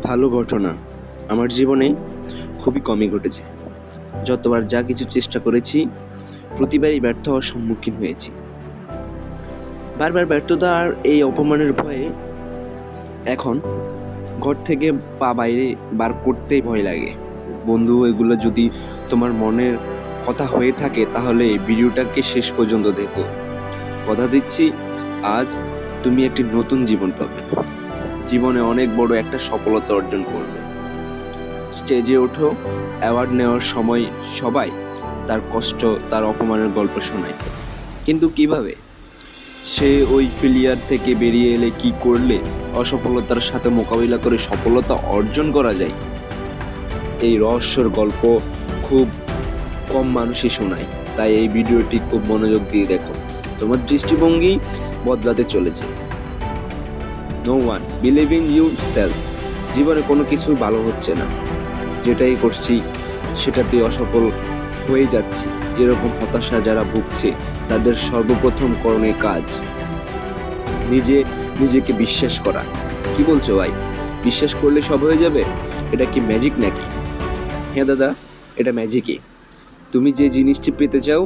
ভালো ঘটনা আমার জীবনে খুবই কমই ঘটেছে। যতবার যা কিছু চেষ্টা করেছি প্রতিবারই ব্যর্থ হওয়ার সম্মুখীন হয়েছি। বারবার ব্যর্থতা আর এই অপমানের ভয়ে এখন ঘর থেকে পা বাইরে বার করতেই ভয় লাগে। বন্ধু, এগুলো যদি তোমার মনের কথা হয়ে থাকে তাহলে ভিডিওটাকে শেষ পর্যন্ত দেখো। কথা দিচ্ছি, আজ তুমি একটি নতুন জীবন পাবে। জীবনে অনেক বড় একটা সফলতা অর্জন করবে। স্টেজে ওঠো, অ্যাওয়ার্ড নেওয়ার সময় সবাই তার কষ্ট, তার অপমানের গল্প শোনায়, কিন্তু কিভাবে সে ওই ফেলিয়ার থেকে বেরিয়ে এলে, কি করলে অসফলতার সাথে মোকাবিলা করে সফলতা অর্জন করা যায়, এই রহস্যর গল্প খুব কম মানুষই শোনায়। তাই এই ভিডিওটি খুব মনোযোগ দিয়ে দেখো, তোমার দৃষ্টিভঙ্গি বদলাতে চলেছে। No one believe in yourself. জীবনে কোনো কিছু ভালো হচ্ছে না, যেটাই করছি সেটাতে অসফল হয়ে যাচ্ছি, এরকম হতাশা যারা ভুগছে তাদের সর্বপ্রথম করণীয় কাজ নিজেকে বিশ্বাস করা। কি বলছো ভাই, বিশ্বাস করলে সব হয়ে যাবে? এটা কি ম্যাজিক নাকি? হ্যাঁ দাদা, এটা ম্যাজিকই। তুমি যে জিনিসটি পেতে চাও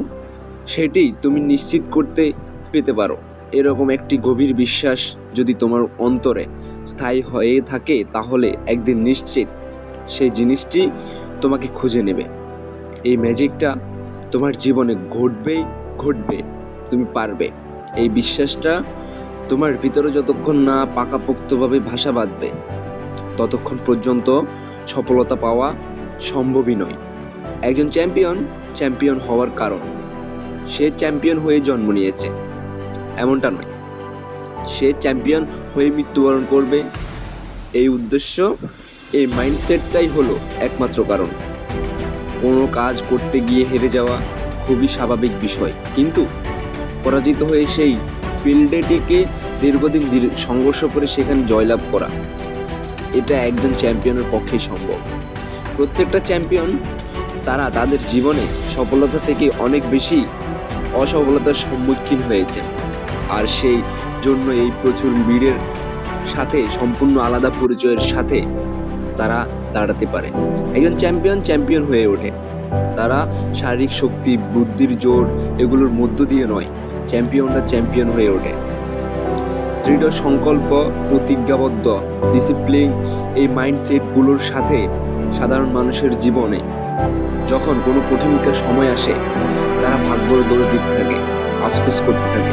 সেটি তুমি নিশ্চিত করতে পেতে পারো। এরকম একটি গভীর বিশ্বাস যদি তোমার অন্তরে স্থায়ী হয়ে থাকে তাহলে একদিন নিশ্চিত সেই জিনিসটি তোমাকে খুঁজে নেবে। এই ম্যাজিকটা তোমার জীবনে ঘটবে, তুমি পারবে। এই বিশ্বাসটা তোমার ভিতরে যতক্ষণ না পাকাপোক্তভাবে ভাষা বাঁধবে ততক্ষণ পর্যন্ত সফলতা পাওয়া সম্ভবই নয়। একজন চ্যাম্পিয়ন হওয়ার কারণ সে চ্যাম্পিয়ন হয়ে জন্ম নিয়েছে এমনটা নয়, সে চ্যাম্পিয়ন হয়ে মৃত্যুবরণ করবে। এই উদ্দেশ্য, এই মাইন্ডসেটটাই হলো একমাত্র কারণ। কোনো কাজ করতে গিয়ে হেরে যাওয়া খুবই স্বাভাবিক বিষয়, কিন্তু পরাজিত হয়ে সেই ফিল্ডে টিকে দীর্ঘদিন সংঘর্ষ করে সেখানে জয়লাভ করা, এটা একজন চ্যাম্পিয়নের পক্ষেই সম্ভব। প্রত্যেকটা চ্যাম্পিয়ন তারা তাদের জীবনে সফলতা থেকে অনেক বেশি অসফলতার সম্মুখীন হয়েছে, আর সেই জন্য এই প্রচুর ভিড়ের সাথে সম্পূর্ণ আলাদা পরিচয়ের সাথে তারা দাঁড়াতে পারে। একজন চ্যাম্পিয়ন হয়ে ওঠে তারা শারীরিক শক্তি, বুদ্ধির জোর এগুলোর মধ্য দিয়ে নয়। চ্যাম্পিয়নরা চ্যাম্পিয়ন হয়ে ওঠে দৃঢ় সংকল্প, প্রতিজ্ঞাবদ্ধ, ডিসিপ্লিন, এই মাইন্ডসেটগুলোর সাথে। সাধারণ মানুষের জীবনে যখন কোনো কঠিনকার সময় আসে তারা ভাগ্যের দোষ দিতে থাকে, আফসোস করতে থাকে,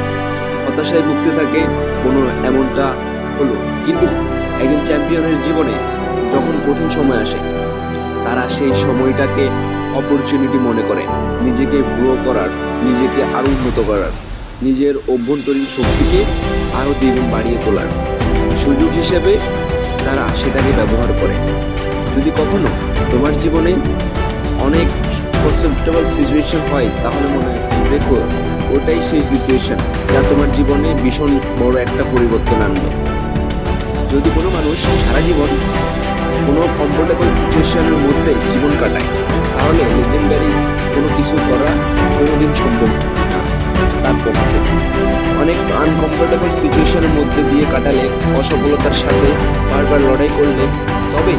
হতাশায় ভুগতে থাকে, কোনো এমনটা হলো। কিন্তু একজন চ্যাম্পিয়নের জীবনে যখন কঠিন সময় আসে তারা সেই সময়টাকে অপরচুনিটি মনে করে, নিজেকে গ্রো করার, নিজেকে আরও উন্নত করার, নিজের অভ্যন্তরীণ শক্তিকে আরও দ্বিগুণ বাড়িয়ে তোলার সুযোগ হিসেবে তারা সেটাকে ব্যবহার করে। যদি কখনো তোমার জীবনে অনেক পসিবল সিচুয়েশন হয় তাহলে মনে রেখো ওটাই সেই সিচুয়েশন যা তোমার জীবনে ভীষণ বড় একটা পরিবর্তন আনবে। যদি কোনো মানুষ সারা জীবন কোনো কমফোর্টেবল সিচুয়েশনের মধ্যে জীবন কাটায় তাহলে লেজেন্ডারি কোনো কিছু করা কোনোদিন সম্ভব না তার পক্ষে। অনেক আনকমফোর্টেবল সিচুয়েশনের মধ্যে দিয়ে কাটালে, অসফলতার সাথে বারবার লড়াই করলে, তবে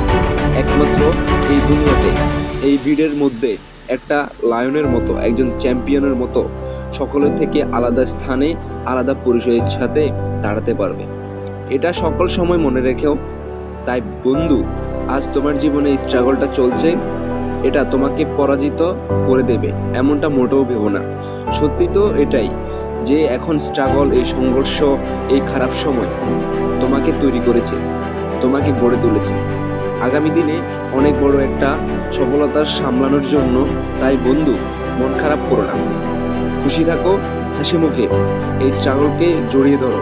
একমাত্র এই দুনিয়াতে, এই ভিড়ের মধ্যে একটা লায়নের মতো, একজন চ্যাম্পিয়নের মতো সকলের থেকে আলাদা স্থানে, আলাদা পরিচয়ের সাথে দাঁড়াতে পারবে। এটা সকল সময় মনে রেখেও। তাই বন্ধু, আজ তোমার জীবনে এই স্ট্রাগলটা চলছে, এটা তোমাকে পরাজিত করে দেবে এমনটা মোটেও ভেবো না। সত্যি তো এটাই যে এখন স্ট্রাগল, এই সংঘর্ষ, এই খারাপ সময় তোমাকে তৈরি করেছে, তোমাকে গড়ে তুলেছে আগামী দিনে অনেক বড় একটা সফলতার সামলানোর জন্য। তাই বন্ধু, মন খারাপ করো না, খুশি থাকো, হাসি মুখে এই স্ট্রাগলকে জড়িয়ে ধরো।